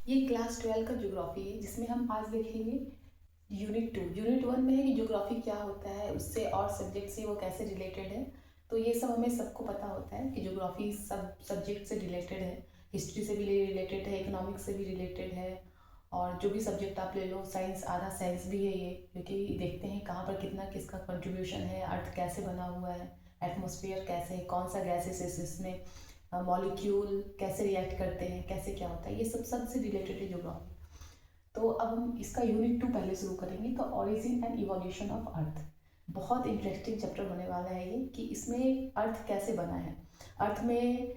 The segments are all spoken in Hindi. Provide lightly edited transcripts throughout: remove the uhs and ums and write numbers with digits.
ये क्लास 12 का ज्योग्राफी है जिसमें हम आज देखेंगे यूनिट 1 में है कि ज्योग्राफी क्या होता है, उससे और सब्जेक्ट से वो कैसे रिलेटेड है। तो ये सब हमें सबको पता होता है कि ज्योग्राफी सब सब्जेक्ट से रिलेटेड है, हिस्ट्री से भी रिलेटेड है, इकोनॉमिक्स से भी रिलेटेड है। और जो भी सब्जेक्ट आप ले लो, साइंस आधा साइंस भी है ये, क्योंकि देखते हैं कहाँ पर कितना किसका कंट्रीब्यूशन है, अर्थ कैसे बना हुआ है, एटमॉस्फेयर कैसे है, कौन सा गैसेस है इसमें, मॉलिक्यूल कैसे रिएक्ट करते हैं, कैसे क्या होता है, ये सब से रिलेटेड है ज्योग्राफी। तो अब हम इसका यूनिट 2 पहले शुरू करेंगे। तो origin and evolution of earth, बहुत इंटरेस्टिंग चैप्टर होने वाला है ये, कि इसमें अर्थ कैसे बना है। अर्थ में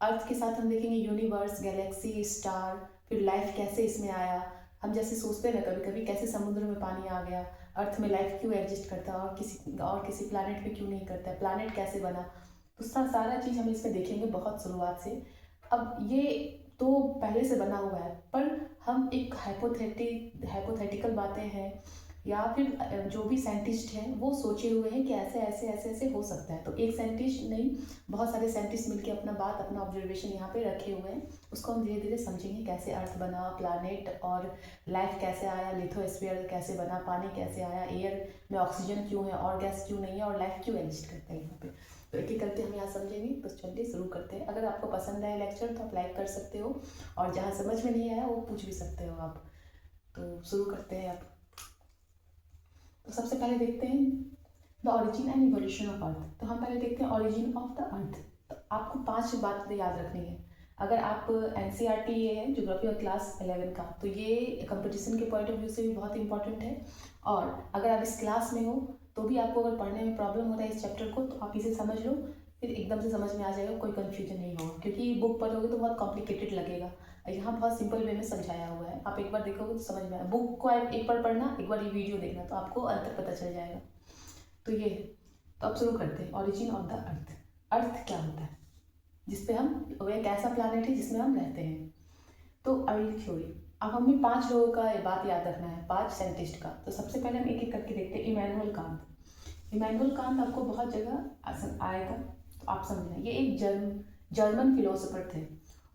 अर्थ के साथ हम देखेंगे यूनिवर्स, गैलेक्सी, स्टार, फिर लाइफ कैसे इसमें आया। हम जैसे सोचते हैं ना कभी कभी, कैसे समुद्र में पानी आ गया, अर्थ में लाइफ क्यों एग्जिस्ट करता है और किसी प्लानट पे क्यों नहीं करता है, प्लानट कैसे बना। तो सारा चीज़ हम इसमें देखेंगे बहुत शुरुआत से। अब ये तो पहले से बना हुआ है, पर हम एक हाइपोथेटिकल बातें हैं, या फिर जो भी साइंटिस्ट हैं वो सोचे हुए हैं कि ऐसे ऐसे ऐसे ऐसे हो सकता है। तो एक साइंटिस्ट नहीं, बहुत सारे साइंटिस्ट मिलकर अपना ऑब्जर्वेशन यहाँ पे रखे हुए हैं। उसको हम धीरे धीरे समझेंगे, कैसे अर्थ बना, प्लानेट और लाइफ कैसे आया, लिथोस्फीयर कैसे बना, पानी कैसे आया, एयर में ऑक्सीजन क्यों है और गैस क्यों नहीं है, और लाइफ क्यों एग्जिस्ट करता है यहाँ पे। तो एक एक करके हम यहाँ समझेंगे। तो चलिए शुरू करते हैं। अगर आपको पसंद आए लेक्चर तो आप लाइक कर सकते हो, और जहाँ समझ में नहीं आया वो पूछ भी सकते हो आप। तो शुरू करते हैं अब। तो सबसे पहले देखते हैं the origin and evolution of earth. तो हम पहले देखते हैं ओरिजिन ऑफ द अर्थ। तो आपको 5 बातें याद रखनी है। अगर आप NCERT ये है ज्योग्राफी और क्लास 11 का, तो ये कंपटीशन के पॉइंट ऑफ व्यू से भी बहुत इंपॉर्टेंट है। और अगर आप इस क्लास में हो तो भी आपको अगर पढ़ने में प्रॉब्लम होता है इस चैप्टर को, तो आप इसे समझ लो, फिर एकदम से समझ में आ जाएगा, कोई कन्फ्यूजन नहीं होगा। क्योंकि बुक पढ़ोगे तो बहुत कॉम्प्लिकेटेड लगेगा, यहाँ बहुत सिंपल वे में समझाया हुआ है। आप एक बार देखोगे तो समझ में आएगा। बुक को आप एक बार पढ़ना, एक बार ये वीडियो देखना, तो आपको अंतर पता चल जाएगा। तो ये है। तो अब शुरू करते हैं। Origin of the Earth. Earth क्या होता है, जिसपे हम, वह एक ऐसा प्लानट है जिसमें हम रहते हैं। तो अर्ली थ्योरी। अब हमें 5 लोगों का ये बात याद रखना है, 5 साइंटिस्ट का। तो सबसे पहले हम एक एक करके देखते हैं। Immanuel Kant. इमैनुअल कांत आपको बहुत जगह आएगा, तो आप समझना, ये एक जर्मन फिलोसोफर थे।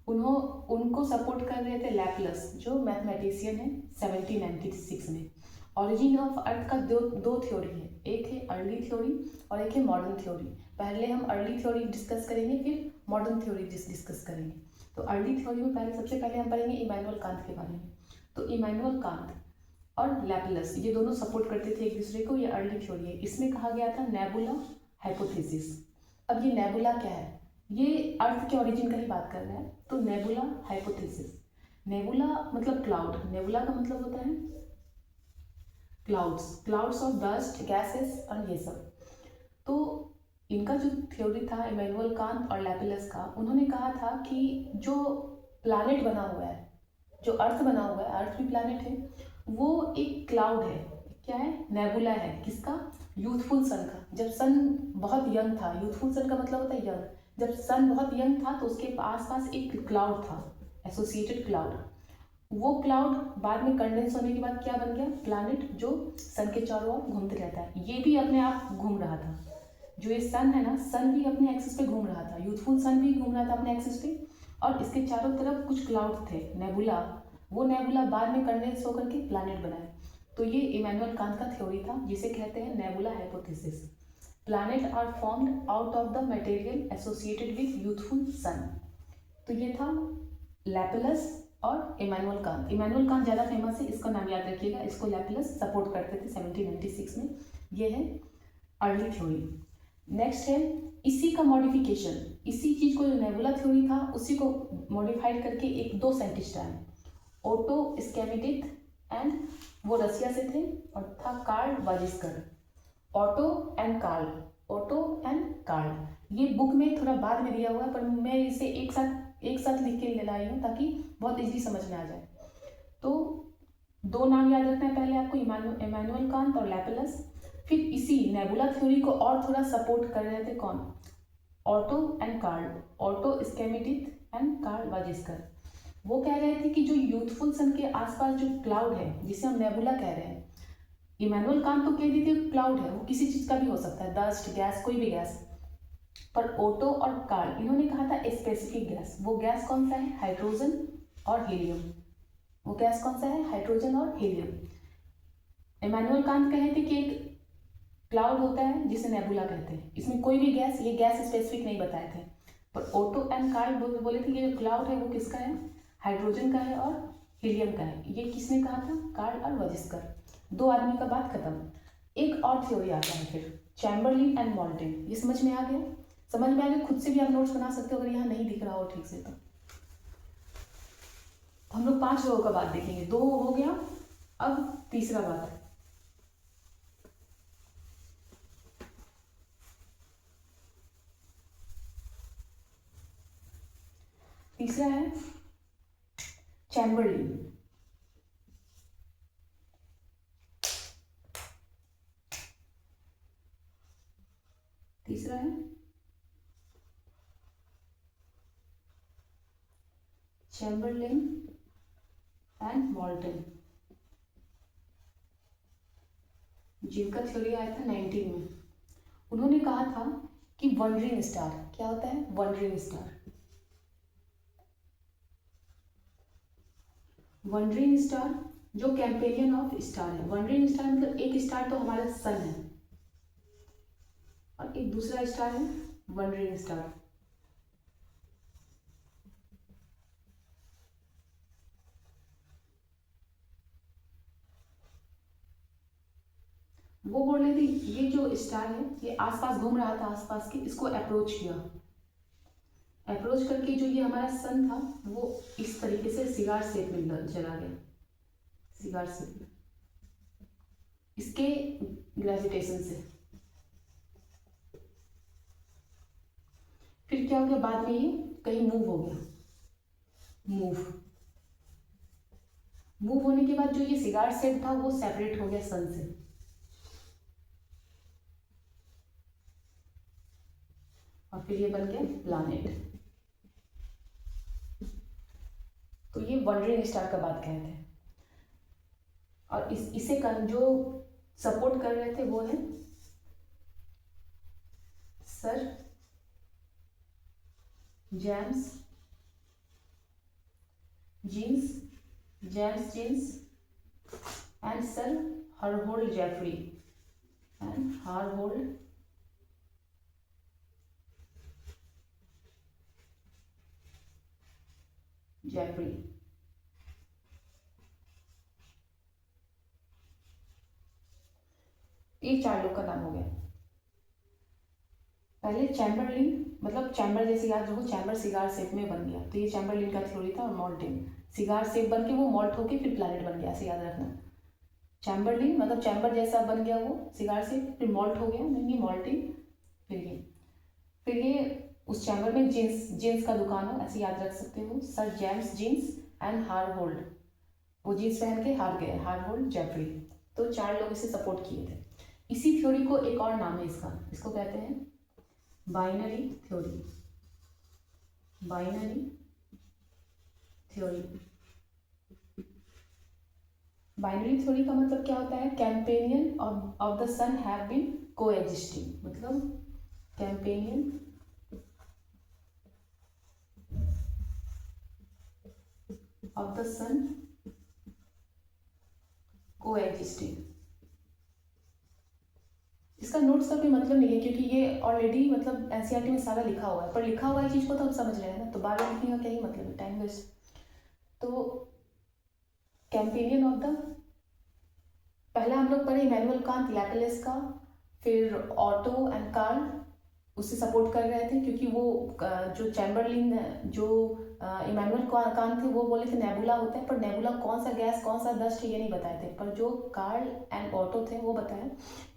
उनको सपोर्ट कर रहे थे लैपलस, जो मैथमेटिशियन है, 1796 में। ओरिजिन ऑफ अर्थ का दो थ्योरी है, एक है अर्ली थ्योरी और एक है मॉडर्न थ्योरी। पहले हम अर्ली थ्योरी डिस्कस करेंगे, फिर मॉडर्न थ्योरी डिस्कस करेंगे। तो अर्ली थ्योरी में सबसे पहले हम पढ़ेंगे इमैनुअल कांत के बारे में। तो इमैनुअल कांत और लैपलस ये दोनों सपोर्ट करते थे एक दूसरे को। ये अर्ली थ्योरी है। इसमें कहा गया था नेबुला हाइपोथेसिस। अब ये नेबुला क्या है, ये अर्थ के ओरिजिन का ही बात कर रहा है। तो नेबुला हाइपोथेसिस, नेबुला मतलब क्लाउड, नेबुला का मतलब होता है क्लाउड्स ऑफ डस्ट, गैसेस और ये सब। तो इनका जो थ्योरी था इमैनुअल कांत और लैपलस का, उन्होंने कहा था कि जो प्लैनेट बना हुआ है, जो अर्थ बना हुआ है, अर्थ भी प्लैनेट है, वो एक क्लाउड है। क्या है, नेबुला है। किसका, यूथफुल सन का। जब सन बहुत यंग था, यूथफुल सन का मतलब होता है यंग, जब सन बहुत यंग था तो उसके आसपास एक क्लाउड था, एसोसिएटेड क्लाउड। वो क्लाउड बाद में कंडेंस होने के बाद क्या बन गया, प्लैनेट, जो सन के चारों ओर घूमते रहता है। ये भी अपने आप घूम रहा था। जो ये सन है ना, सन भी अपने एक्सिस पे घूम रहा था, यूथफुल सन भी घूम रहा था अपने एक्सिस पे, और इसके चारों तरफ कुछ क्लाउड थे, नेबुला। वो नेबुला बाद में कंडेंस होकर के प्लैनेट बनाए। तो ये इमैनुअल कांत का थ्योरी था, जिसे कहते हैं nebula hypothesis. Planet are formed out of the material associated with youthful sun. तो ये था लैपलस और इमैनुअल कांत। इमैनुअल कांत ज़्यादा फेमस है, इसका नाम याद रखिएगा। इसको लैपलस सपोर्ट करते थे 1796 में। ये है अर्ली थ्योरी। नेक्स्ट है इसी का मॉडिफिकेशन, इसी चीज को, जो नेबुला थ्योरी था उसी को मॉडिफाइड करके एक दो साइंटिस्ट आए, ओटो स्कैमिडिथ एंड, वो रसिया से थे, और था कार्ल वाजिस्कर। ओटो एंड कार्ल, ये बुक में थोड़ा बाद में दिया हुआ है, पर मैं इसे एक साथ लिख के ले लाई हूँ ताकि बहुत इजीली समझ में आ जाए। तो 2 नाम याद रखना है पहले आपको, इमैनुअल कांत और लैपलस। फिर इसी नेबुला थ्योरी को और थोड़ा सपोर्ट कर रहे थे कौन, Otto and Carl, Otto Schmidt and Carl Weizsacker. वो कह रहे थे कि जो यूथफुल सन के आसपास जो क्लाउड है, जिसे हम नेबुला कह रहे हैं, इमैनुअल कांत तो कह देते क्लाउड है, वो किसी चीज का भी हो सकता है, डस्ट, गैस, कोई भी गैस। पर ओटो और कार्ल, इन्होंने कहा था स्पेसिफिक गैस। वो गैस कौन सा है, हाइड्रोजन और हीलियम। वो गैस कौन सा है? हाइड्रोजन और हीलियम। इमैनुअल कांत कहे थे कि एक क्लाउड होता है जिसे नेबुला कहते हैं, इसमें कोई भी गैस, ये गैस स्पेसिफिक नहीं बताए थे, पर ओटो एंड कार्ल बोले थे कि जो क्लाउड है वो किसका है? हाइड्रोजन का है और हीलियम का है। ये किसने कहा था? कार्ल और वजिस्कर। दो आदमी का बात खत्म। एक और थ्योरी आता है फिर, चैम्बरलिन एंड मॉल्टेन। ये समझ में आ गया? समझ में आ गया? खुद से भी आप नोट्स बना सकते हो अगर यहाँ नहीं दिख रहा हो ठीक से तो। हम लोग 5 लोगों का बात देखेंगे, 2 हो गया, अब तीसरा बात है। तीसरा है चैम्बरलिन। तीसरा है चैम्बरलिन एंड मॉल्टन, जिनका थ्योरी आया था 19 में। उन्होंने कहा था कि वंडरिंग स्टार क्या होता है? Wondering star. वंडरिंग स्टार जो कैंपेनियन ऑफ स्टार है। वंडरिंग स्टार मतलब एक स्टार तो हमारा सन है और एक दूसरा स्टार है वंडरिंग स्टार। वो बोल रहे थे ये जो स्टार है ये आसपास घूम रहा था, आसपास के, इसको अप्रोच किया। अप्रोच करके जो ये हमारा सन था वो इस तरीके से सिगार शेप में चला गया, सिगार शेप में, इसके ग्रेविटेशन से। फिर क्या हो गया बाद में? ये कहीं मूव हो गया। मूव होने के बाद जो ये सिगार शेप था वो सेपरेट हो गया सन से, और फिर ये बन गया प्लैनेट। तो ये वंडरिंग स्टार का बात कहते हैं। और इसे जो सपोर्ट कर रहे थे वो है sir James Jeans and sir Harold Jeffrey ये 4 लोग का नाम हो गया। पहले चैम्बरलिन, मतलब चैम्बर जैसे याद रखो, चैम्बर सिगार शेप में बन गया, तो ये चैम्बरलिन का थ्योरी था। और मॉल्टिन सिगार शेप बन के वो मॉल्ट होके फिर प्लैनेट बन गया, ऐसे याद रखना। चैम्बरलिन मतलब चैम्बर जैसा बन गया वो सिगार शेप, फिर मॉल्ट हो गया, नहीं मॉल्टिन, फिर ये उस चैम्बर में जीन्स का दुकान हो, ऐसे याद रख सकते हो, सर जेम्स जीन्स एंड हारहोल्ड, वो जीन्स पहन के हार गए, हारहोल्ड जेफरी। तो 4 लोग इसे सपोर्ट किए थे। इसी थ्योरी को एक और नाम है इसका, इसको कहते हैं बाइनरी थ्योरी। बाइनरी थ्योरी का मतलब क्या होता है? Companion of the sun have been coexisting, मतलब companion of the sun coexisting. इसका नोट्स का कोई मतलब नहीं है क्योंकि ये ऑलरेडी मतलब एनसीईआरटी में सारा लिखा हुआ है, पर लिखा हुआ चीज़ को तो हम समझ रहे हैं ना, तो बार बार लिखने का क्या ही मतलब है, टाइम वेस्ट। तो कैंपेनियन ऑफ द, पहला हम लोग पढ़े इमैनुअल कांत लैपलेस का, फिर ऑटो एंड कार्ल उससे सपोर्ट कर रहे थे क्योंकि वो जो चैम्बरलिन जो इमैनुअल कांत थे वो बोले थे नेबुला होता है, पर नेबुला कौन सा गैस कौन सा डस्ट है ये नहीं बताए थे, पर जो कार्ल एंड ऑटो थे वो बताया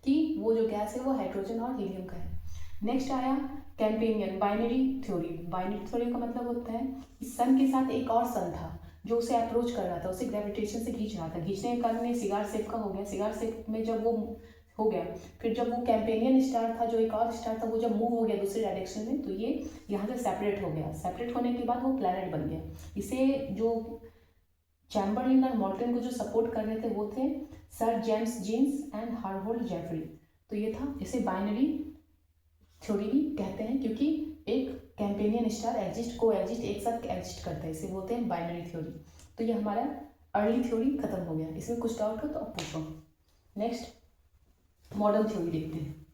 कि वो जो गैस है वो हाइड्रोजन और हीलियम का है। नेक्स्ट आया companion binary theory. Binary theory का मतलब होता है कि सन के साथ एक और सन था जो उसे अप्रोच कर रहा था, उसे ग्रेविटेशन से खींच रहा था, खींचने के कारण ये सिगार शेप का हो गया। सिगार शेप में जब वो हो गया, फिर जब वो कैंपेनियन स्टार था जो एक और स्टार था वो जब मूव हो गया दूसरे डायरेक्शन में, तो ये यहाँ से सेपरेट हो गया। सेपरेट होने के बाद वो प्लैनेट बन गया। इसे जो चैम्बरलिन और मॉल्टन को जो सपोर्ट कर रहे थे वो थे sir James Jeans and Harold Jeffrey. तो ये था, इसे बाइनरी थ्योरी भी कहते हैं क्योंकि एक कैंपेनियन स्टार को एग्जिस्ट एक साथ एग्जिस्ट करता है, इसे बोलते हैं बाइनरी थ्योरी। तो ये हमारा अर्ली थ्योरी खत्म हो गया। इसमें कुछ डाउट हो तो अब पूछो। नेक्स्ट मॉडर्न थ्योरी देखते हैं।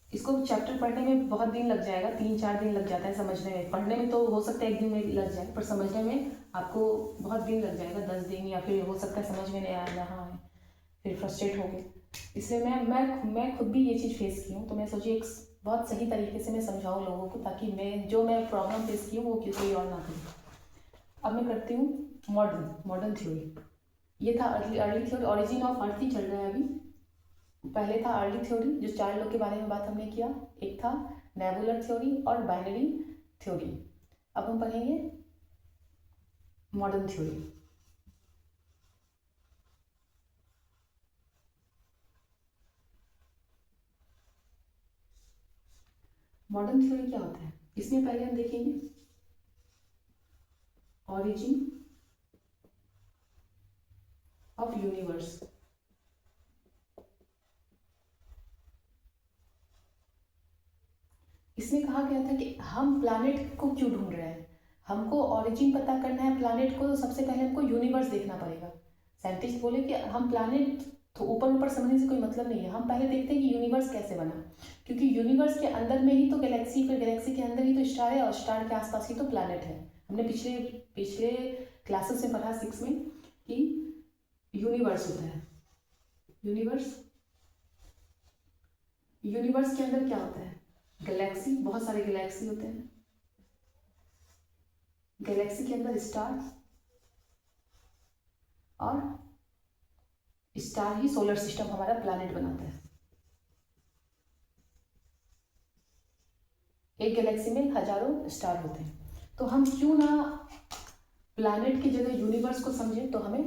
इसको चैप्टर पढ़ने में बहुत दिन लग जाएगा, 3-4 दिन लग जाता है समझने में। पढ़ने में तो हो सकता है 1 दिन में लग जाए, पर समझने में आपको बहुत दिन लग जाएगा, 10 दिन, या फिर हो सकता है समझ में नहीं आया यहाँ है, फिर फ्रस्ट्रेट हो गए। इसलिए मैं खुद भी ये चीज़ फेस की हूँ, तो मैं सोची एक बहुत सही तरीके से मैं समझाऊँ लोगों को, ताकि मैं प्रॉब्लम फेस की हूँ वो कोई और ना करे। अब मैं करती हूँ मॉडर्न थ्योरी। ये था early theory, origin of Earth ही चल रहा है अभी। पहले था अर्ली थ्योरी, जो 4 लोग के बारे में बात हमने किया। एक था नेबुलर थ्योरी और बाइनरी थ्योरी। अब हम पढ़ेंगे मॉडर्न थ्योरी। मॉडर्न थ्योरी क्या होता है, इसमें पहले हम देखेंगे ऑरिजिन ऑफ यूनिवर्स। इसमें कहा गया था कि हम प्लैनेट को क्यों ढूंढ रहे हैं। हमको ओरिजिन पता करना है प्लैनेट को, तो सबसे पहले हमको यूनिवर्स देखना पड़ेगा। साइंटिस्ट बोले कि हम प्लैनेट तो ऊपर ऊपर समझने से कोई मतलब नहीं है, हम पहले देखते हैं कि यूनिवर्स कैसे बना। क्योंकि यूनिवर्स के अंदर में ही तो गैलेक्सी, फिर गैलेक्सी के अंदर ही तो स्टार है, और स्टार के आसपास ही तो प्लैनेट है। हमने पिछले पिछले क्लासेस में पढ़ा 6 में कि यूनिवर्स होता है। यूनिवर्स के अंदर क्या होता है, गैलेक्सी, बहुत सारे गैलेक्सी होते हैं। गैलेक्सी के अंदर स्टार, और स्टार ही सोलर सिस्टम हमारा प्लैनेट बनाता है। एक गैलेक्सी में हजारों स्टार होते हैं। तो हम क्यों ना प्लैनेट की जगह यूनिवर्स को समझें, तो हमें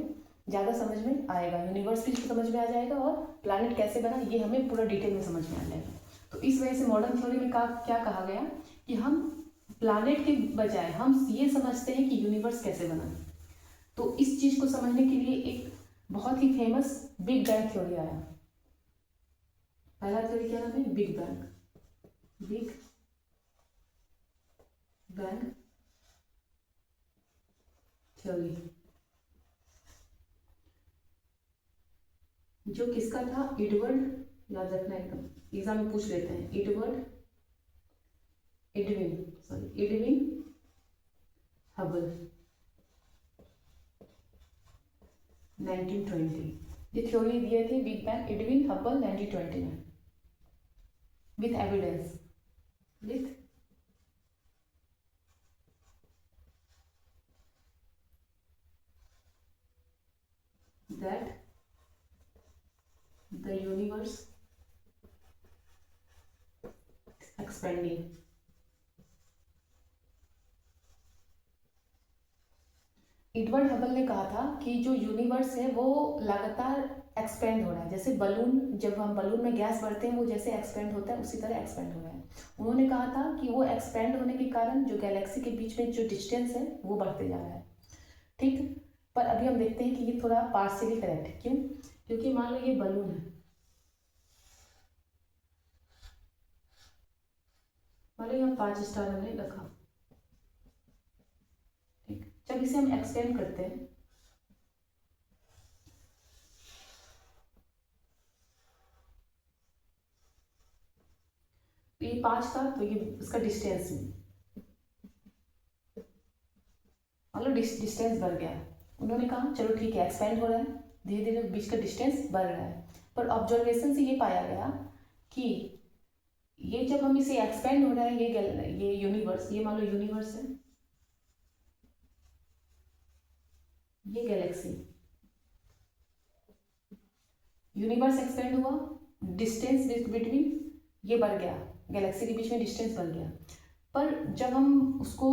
ज़्यादा समझ में आएगा। यूनिवर्स भी समझ में आ जाएगा, और प्लैनेट कैसे बना ये हमें पूरा डिटेल में समझ में आ जाएगा। तो इस वजह से मॉडर्न थ्योरी में क्या कहा गया कि हम प्लैनेट के बजाय हम ये समझते हैं कि यूनिवर्स कैसे बना। तो इस चीज़ को समझने के लिए एक बहुत ही फेमस बिग बैंग थ्योरी आया। पहला थ्योरी क्या नाम है, बिग बैंग थ्योरी, जो किसका था, एडवर्ड, याद रखना एकदम, एग्जाम में पूछ लेते हैं, एडविन हबल, 1920। ये थ्योरी दिए थे बिग बैंग एडविन हबल 1920 में, with evidence, that the universe is expanding। Edward Hubble ने कहा था कि जो यूनिवर्स है वो लगातार एक्सपेंड हो रहा है, जैसे बलून, जब हम बलून में गैस भरते हैं वो जैसे एक्सपेंड होता है उसी तरह एक्सपेंड हो रहा है। उन्होंने कहा था कि वो एक्सपेंड होने के कारण जो गैलेक्सी के बीच में जो डिस्टेंस है वो बढ़ते जा रहा है। ठीक, पर अभी हम देखते हैं कि ये थोड़ा पार्शियली करेक्ट है। क्यों, क्योंकि मान लो ये बलून है, मान लो यहाँ 5 स्टार हमने रखा, ठीक, जब इसे हम एक्सटेंड करते हैं, तो ये 5 था, तो ये इसका डिस्टेंस, मान लो डिस्टेंस बढ़ गया। उन्होंने कहा चलो ठीक है, एक्सपेंड हो रहा है, धीरे धीरे बीच का डिस्टेंस बढ़ रहा है, पर ऑब्जर्वेशन से ये पाया गया कि ये जब हम इसे एक्सपेंड हो रहा है, ये यूनिवर्स, ये मान लो यूनिवर्स है, ये गैलेक्सी, यूनिवर्स एक्सपेंड हुआ, डिस्टेंस बिटवीन ये बढ़ गया, गैलेक्सी के बीच में डिस्टेंस बढ़ गया। पर जब हम उसको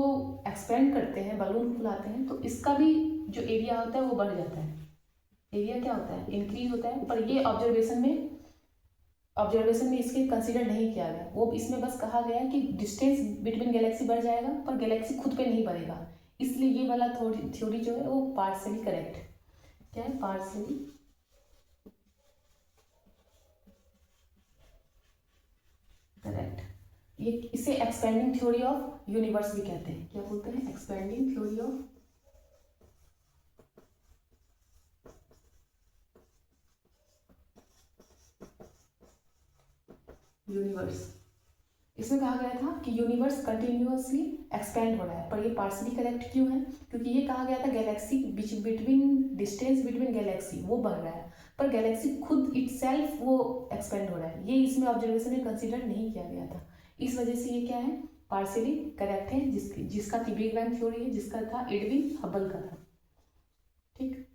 एक्सपेंड करते हैं, बलून फुलाते हैं, तो इसका भी जो एरिया होता है वो बढ़ जाता है। एरिया क्या होता है, इंक्रीज होता है, पर ये ऑब्जर्वेशन में इसके कंसीडर नहीं किया गया। वो इसमें बस कहा गया कि डिस्टेंस बिटवीन गैलेक्सी बढ़ जाएगा, पर गैलेक्सी खुद पे नहीं बढ़ेगा। इसलिए ये वाला थ्योरी जो है वो पार्शियली करेक्ट है। क्या है, पार्शियली करेक्ट। ये इसे एक्सपेंडिंग थ्योरी ऑफ यूनिवर्स भी कहते हैं। क्या बोलते हैं? Expanding theory of universe. इसमें कहा गया था कि यूनिवर्स कंटिन्यूअसली एक्सपेंड हो रहा है, पर ये पार्शली करेक्ट क्यों है? क्योंकि ये कहा गया था Galaxy between distance between Galaxy वो बढ़ रहा है, पर गैलेक्सी खुद इटसेल्फ वो एक्सपेंड हो रहा है। ये इसमें ऑब्जर्वेशन में कंसिडर नहीं किया गया था, इस वजह से ये क्या है? पार्शली करेक्ट है, जिसका बिग बैंग थ्योरी है, जिसका था एडविन हबल का था। ठीक,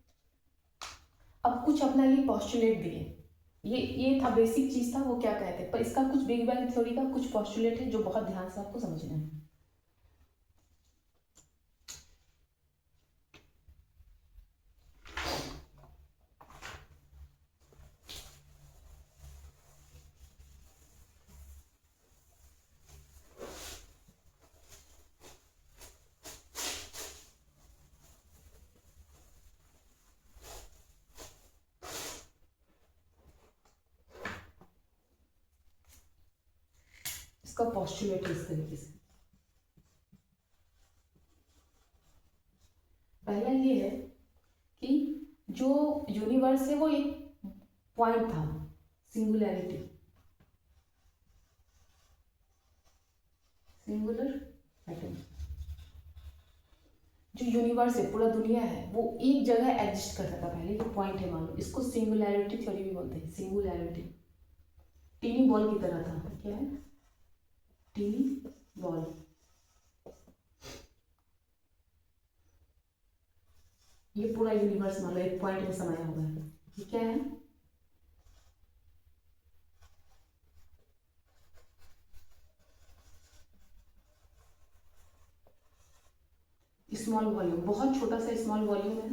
अब कुछ अपना ये पॉस्टुलेट दिए, ये था बेसिक चीज था, वो क्या कहते हैं, पर इसका कुछ बिग बैंग थ्योरी का कुछ पॉस्टुलेट है जो बहुत ध्यान से आपको समझना है। इसका पॉस्टुलेट इस तरीके से, पहला ये है कि जो यूनिवर्स है वो एक पॉइंट था, सिंगुलैरिटी, सिंगुलर एटम। जो यूनिवर्स है, पूरा दुनिया है, वो एक जगह एग्जिस्ट करता था पहले, ये पॉइंट है मान लो, इसको सिंगुलैरिटी थ्योरी भी बोलते हैं। सिंगुलैरिटी टीनी बॉल की तरह था। क्या है? Tiny ball. ये पूरा यूनिवर्स मान लो एक पॉइंट में समाया हुआ है। ये क्या है? स्मॉल वॉल्यूम, बहुत छोटा सा स्मॉल वॉल्यूम है।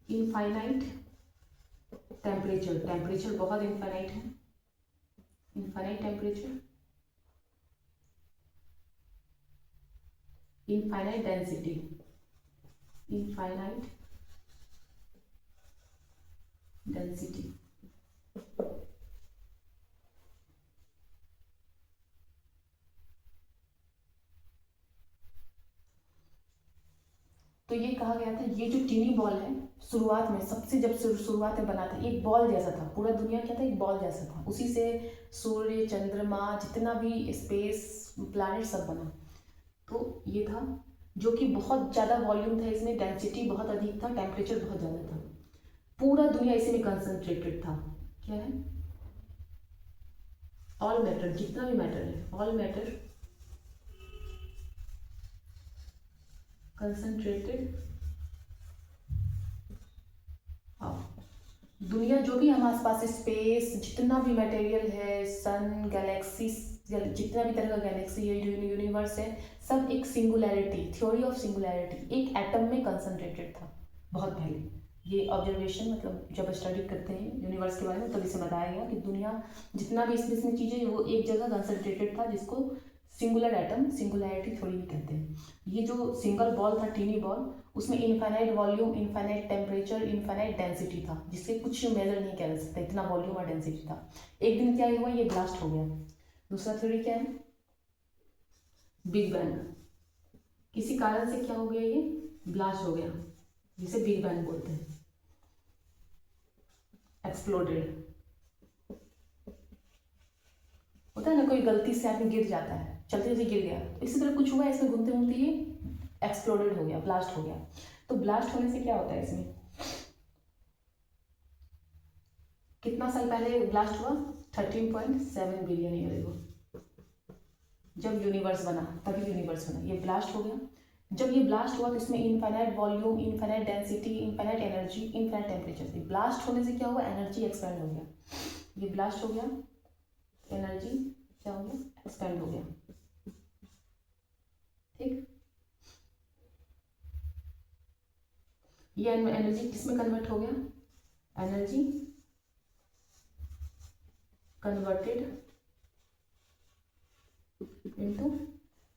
इनफाइनाइट टेम्परेचर, टेम्परेचर बहुत इनफाइनाइट है, infinite temperature, infinite density, infinite density. तो ये कहा गया था, ये जो टीनी बॉल है, शुरुआत में सबसे जब शुरुआत में बना था, एक बॉल जैसा था, पूरा दुनिया क्या था? एक बॉल जैसा था, उसी से सूर्य, चंद्रमा, जितना भी स्पेस प्लैनेट सब बना। तो ये था जो कि बहुत ज़्यादा वॉल्यूम था इसमें, डेंसिटी बहुत अधिक था, टेम्परेचर बहुत ज़्यादा था, पूरा दुनिया इसी में कंसंट्रेटेड था। क्या है? ऑल मैटर, जितना भी मैटर है, ऑल मैटर कंसंट्रेटेड। दुनिया जो भी हमारे आसपास स्पेस, जितना भी मटेरियल है, सन, गैलेक्सी, जितना भी तरह का गैलेक्सी है, यूनिवर्स है, सब एक सिंगुलैरिटी, थ्योरी ऑफ सिंगुलैरिटी, एक एटम में कंसंट्रेटेड था बहुत पहले। ये ऑब्जर्वेशन मतलब जब स्टडी करते हैं यूनिवर्स के बारे में तभी से बताया गया कि दुनिया जितना भी इसमें चीज़ें वो एक जगह कंसंट्रेटेड था, जिसको सिंगुलर एटम, सिंगुलैरिटी थ्योरी भी कहते हैं। ये जो सिंगल बॉल था, टीनी बॉल, उसमें infinite volume, infinite temperature, infinite density था, जिससे कुछ मेजर नहीं किया जा सकता, इतना वॉल्यूम और डेंसिटी था। एक दिन क्या हुआ? ये ब्लास्ट हो गया। दूसरा थ्योरी क्या है? Big bang. किसी कारण से क्या हो गया? ये ब्लास्ट हो गया, जिसे बिग बैंग बोलते हैं, एक्सप्लोडेड। होता है ना, कोई गलती से आदमी गिर जाता है, चलते चलते गिर गया, तो इसी तरह कुछ हुआ, इसमें घूमते घूमते ये एक्सप्लोडेड हो गया, ब्लास्ट हो गया। तो ब्लास्ट होने से क्या होता है इसमें? कितना साल पहले ब्लास्ट हुआ? 13.7 बिलियन ईयर एगो, जब यूनिवर्स बना, तभी यूनिवर्स बना, ये ब्लास्ट हो गया। जब ये ब्लास्ट हुआ तो इसमें infinite volume, infinite density, infinite energy, infinite temperature थी। ब्लास्ट होने से क्या हुआ? एनर्जी एक्सपेंड हो गया, ये ब्लास्ट हो गया, एनर्जी क्या हो गया? एक्सपेंड हो गया। ठीक, ये एनर्जी किसमें कन्वर्ट हो गया? एनर्जी कन्वर्टेड इनटू,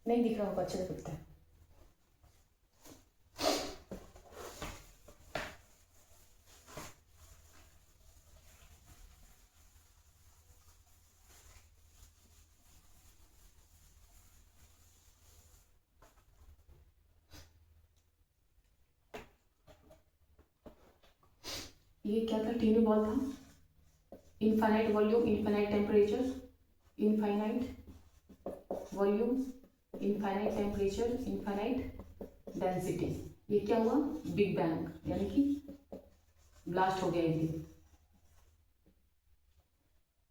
नहीं दिख रहा होगा, अच्छा दिखता है, ये क्या था, टीनू बॉल था। Infinite volume, infinite temperature, infinite volume, infinite temperature, infinite density. ये क्या हुआ, बिग बैंग, यानी कि ब्लास्ट हो गया एक दिन।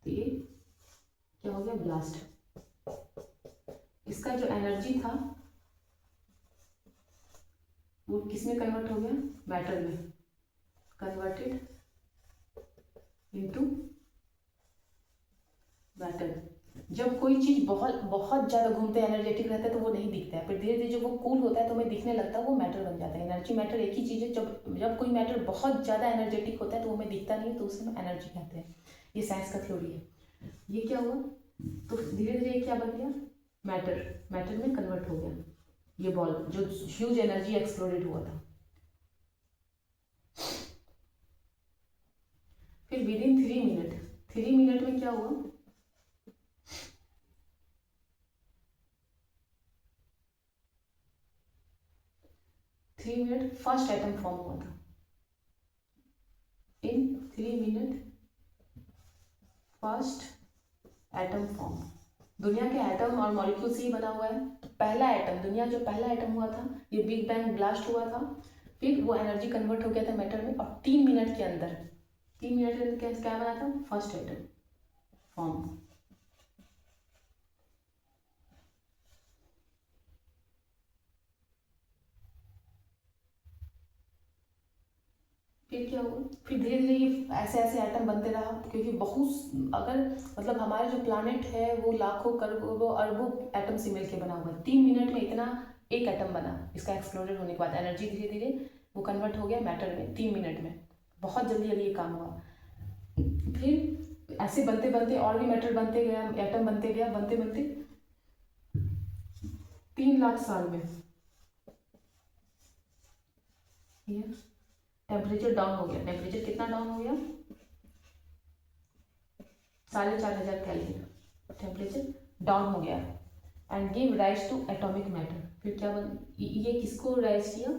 तो ये क्या हो गया, ब्लास्ट। इसका जो एनर्जी था वो किस में कन्वर्ट हो गया, मैटर में, कन्वर्टेड इनटू मैटर। जब कोई चीज बहुत बहुत ज्यादा घूमते एनर्जेटिक रहता है तो वो नहीं दिखता है, फिर धीरे धीरे जब वो कूल होता है तो हमें दिखने लगता है, वो मैटर बन जाता है। एनर्जी मैटर एक ही चीज है, जब कोई मैटर बहुत ज्यादा एनर्जेटिक होता है तो वो हमें दिखता नहीं है, तो उसे हम एनर्जी कहते हैं। ये साइंस का थ्योरी है। ये क्या हुआ, तो धीरे धीरे क्या बन गया, मैटर, मैटर में कन्वर्ट हो गया ये बॉल, जो ह्यूज एनर्जी एक्सप्लोडेड हुआ था। फिर विद इन 3 मिनट, 3 मिनट में क्या हुआ, three minute first atom form हुआ था। इन 3 मिनट फर्स्ट एटम फॉर्म। दुनिया के एटम और मॉलिक्यूल से ही बना हुआ है। पहला एटम, दुनिया जो पहला एटम हुआ था, ये बिग बैंग ब्लास्ट हुआ था, फिर वो एनर्जी कन्वर्ट हो गया था मैटर में, और 3 मिनट के अंदर, 3 मिनट के अंदर क्या बना था, फर्स्ट एटम फॉर्म। फिर क्या हुआ, फिर धीरे धीरे ये ऐसे ऐसे एटम बनते रहा, क्योंकि बहुत, अगर मतलब हमारे जो प्लानेट है वो लाखों करोड़ों अरबों एटम से मिलकर बना हुआ है। 3 मिनट में इतना एक एटम बना, इसका एक्सप्लोजन होने के बाद एनर्जी धीरे धीरे वो कन्वर्ट हो गया मैटर में 3 मिनट में। बहुत जल्दी जल्दी ये काम हुआ। फिर ऐसे बनते बनते और भी मैटर बनते गया, एटम बनते गया, बनते बनते 3 लाख साल में टेम्परेचर डाउन हो गया। टेम्परेचर कितना डाउन हो गया, 4,500 केल्विन टेम्परेचर डाउन हो गया, and give rise to atomic matter. फिर क्या बन, ये किसको राइज किया,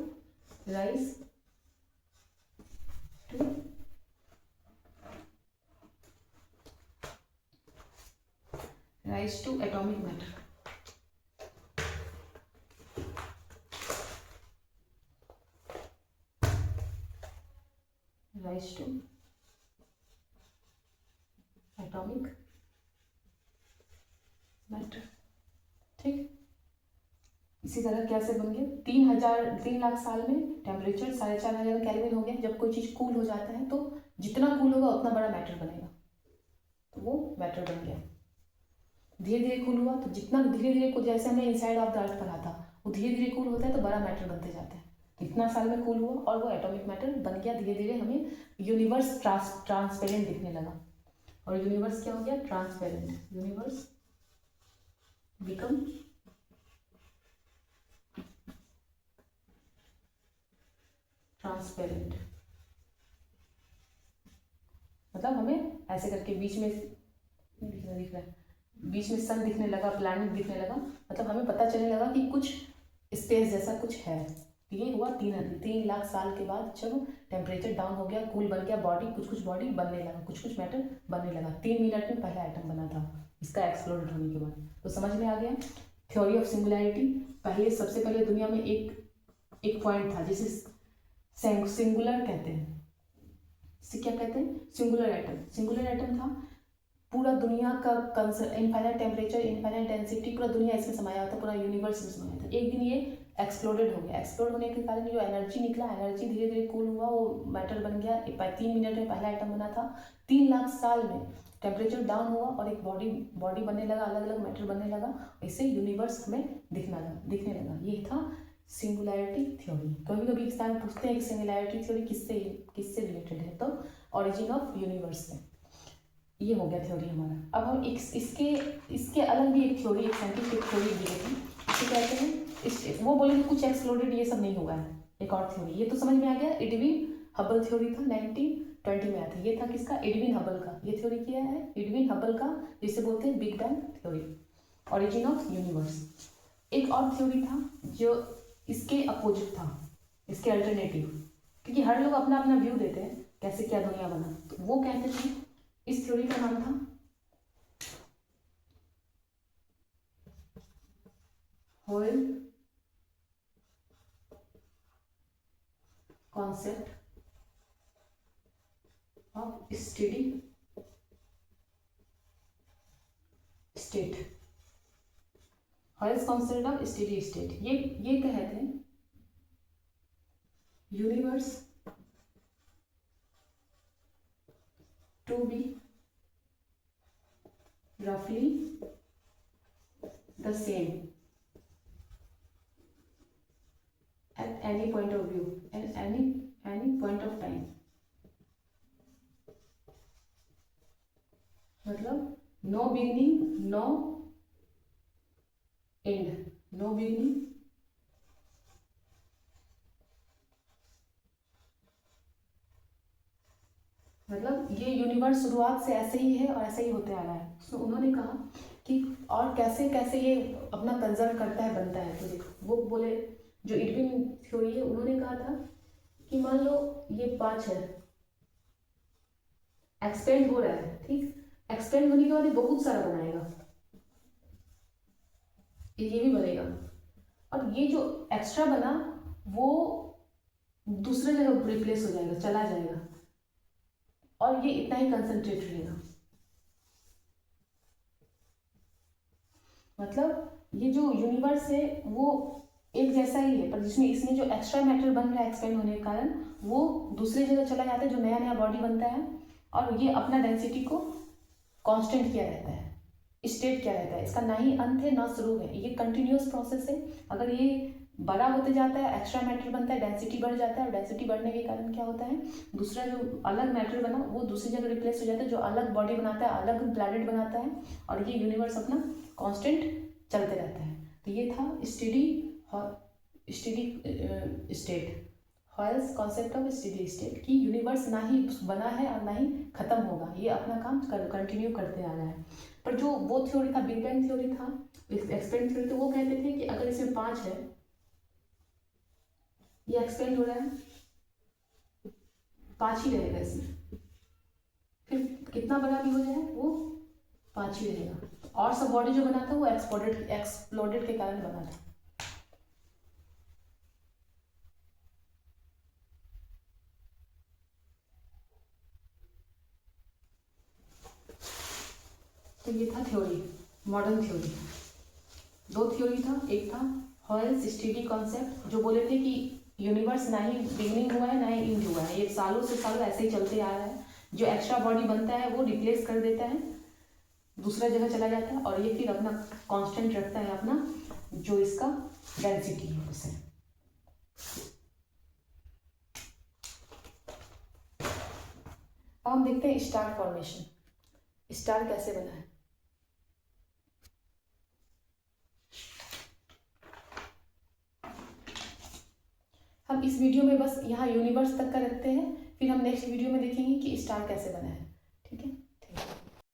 rise to atomic matter. Rise to atomic matter. ठीक, इसी तरह कैसे बन गया, 3 लाख साल में टेम्परेचर 4,500 केल्विन हो गया। जब कोई चीज़ कूल हो जाता है तो जितना कूल होगा उतना बड़ा मैटर बनेगा, तो वो मैटर बन गया। धीरे धीरे कूल हुआ तो जितना धीरे धीरे को, जैसे हमने इनसाइड ऑफ द अर्थ पढ़ा था, वो धीरे धीरे कूल होता है तो बड़ा मैटर बनते जाता है। इतना साल में कूल हुआ और वो एटॉमिक मैटर बन गया। धीरे धीरे हमें यूनिवर्स ट्रांसपेरेंट दिखने लगा, और यूनिवर्स क्या हो गया, ट्रांसपेरेंट। यूनिवर्स बिकम ट्रांसपेरेंट, मतलब हमें ऐसे करके बीच में दिख रहा है, बीच में सन दिखने लगा, प्लैनेट दिखने लगा, मतलब हमें पता चलने लगा कि कुछ स्पेस जैसा कुछ है। ये हुआ 3 लाख साल के बाद, जब टेम्परेचर डाउन हो गया, कूल बन गया, बॉडी कुछ बॉडी बनने लगा, कुछ मैटर बनने लगा। 3 मिनट में पहला एटम बना था इसका एक्सप्लोड होने के बाद। तो समझ में आ गया थ्योरी ऑफ सिंगुलैरिटी। पहले, सबसे पहले दुनिया में एक पॉइंट था जिसे सिंगुलर कहते हैं। इसे क्या कहते हैं, सिंगुलर एटम। सिंगुलर एटम था, पूरा दुनिया का इनफाइनाइट टेम्परेचर, इनफाइनाइट डेंसिटी, पूरा दुनिया इसमें समाया हुआ था, पूरा यूनिवर्स में समाया था। एक दिन ये एक्सप्लोडेड हो गया। एक्सप्लोड होने के कारण जो एनर्जी निकला, एनर्जी धीरे धीरे कूल हुआ, वो मैटर बन गया। 3 मिनट में पहला आइटम बना था। 3 लाख साल में टेम्परेचर डाउन हुआ और एक बॉडी बनने लगा, अलग अलग मैटर बनने लगा। इससे यूनिवर्स हमें दिखने लगा। ये था सिंगुलैरिटी थ्योरी। कभी कभी इस टाइम पूछते हैं कि सिंगुलैरिटी थ्योरी किससे रिलेटेड है, तो ओरिजिन ऑफ यूनिवर्स से। ये हो गया थ्योरी हमारा। अब हम इसके अलग भी एक थ्योरी, एक साइंटिफिक थ्योरी दी थी। इसे कहते हैं, वो बोले कुछ एक्सप्लोडेड, ये सब नहीं हुआ है। एक और थ्योरी, ये तो समझ में आ गया, एडविन हबल थ्योरी था, 1920 में आया था। ये था किसका, एडविन हबल का। ये थ्योरी किया है एडविन हबल का, जिसे बोलते हैं big bang theory, origin of universe. एक और थ्योरी था जो इसके अपोजिट था, इसके अल्टरनेटिव, क्योंकि हर लोग अपना अपना व्यू देते हैं। कैसे क्या दुनिया बना, तो वो कहते थे, इस थ्योरी का नाम था Hoyle concept of steady state. Hoyle's concept of steady state, ये कहते हैं universe to be roughly the same at any point of view and any point of time। मतलब no beginning no end, no beginning मतलब ये यूनिवर्स शुरुआत से ऐसे ही है और ऐसे ही होते आ रहा है। तो उन्होंने कहा कि और कैसे कैसे ये अपना कंजर्व करता है, बनता है। तो देखो वो बोले, जो इरविन थ्योरी है, उन्होंने कहा था कि मान लो ये 5 है, एक्सपेंड हो रहा है, ठीक, एक्सपेंड होने के बाद ये बहुत सारा बनाएगा, ये भी बनेगा, और ये जो एक्स्ट्रा बना वो दूसरे जगह रिप्लेस हो जाएगा, चला जाएगा, और ये इतना ही कंसंट्रेट रहेगा। मतलब ये जो यूनिवर्स है वो एक जैसा ही है, पर जिसमें इसमें जो एक्स्ट्रा मैटर बन रहा है एक्सपेंड होने के कारण, वो दूसरी जगह चला जाता है, जो नया नया बॉडी बनता है, और ये अपना डेंसिटी को कांस्टेंट किया रहता है, स्टेट क्या रहता है, इसका ना ही अंत है ना शुरू है, ये कंटिन्यूअस प्रोसेस है। अगर ये बड़ा होते जाता है, एक्स्ट्रा मैटर बनता है, डेंसिटी बढ़ जाता है, और डेंसिटी बढ़ने के कारण क्या होता है, दूसरा जो अलग मैटर बना वो दूसरी जगह रिप्लेस हो जाता है, जो अलग बॉडी बनाता है, अलग प्लैनेट बनाता है, और ये यूनिवर्स अपना कांस्टेंट चलते रहता है। तो ये था steady state, Hoyle's concept of steady state, कि यूनिवर्स ना ही बना है और ना ही खत्म होगा, ये अपना काम कंटिन्यू करते आ रहा है। पर जो वो थ्योरी था, बिग बैंग थ्योरी था, एक्सपेंड थ्योरी, तो वो कहते थे कि अगर इसमें 5 है, ये एक्सपेंड हो रहा है, 5 ही रहेगा इसमें, फिर कितना बड़ा भी हो जाए वो 5 ही रहेगा, और सब बॉडी जो बना था वो एक्सप्लोडेड के कारण बना था। तो ये था थ्योरी, मॉडर्न थ्योरी। 2 थ्योरी था, एक था हॉयल्स स्टेडी कॉन्सेप्ट, जो बोले थे कि यूनिवर्स ना ही बिगिनिंग हुआ है ना ही एंड हुआ है, ये सालों से सालों ऐसे ही चलते आ रहा है, जो एक्स्ट्रा बॉडी बनता है वो रिप्लेस कर देता है, दूसरा जगह चला जाता है, और ये फिर अपना कांस्टेंट रखता है, अपना जो इसका डेंसिटी है उसे। अब हम देखते हैं स्टार फॉर्मेशन, स्टार कैसे बना है। हम इस वीडियो में बस यहाँ यूनिवर्स तक का रखते हैं, फिर हम नेक्स्ट वीडियो में देखेंगे कि स्टार कैसे बना है, ठीक है।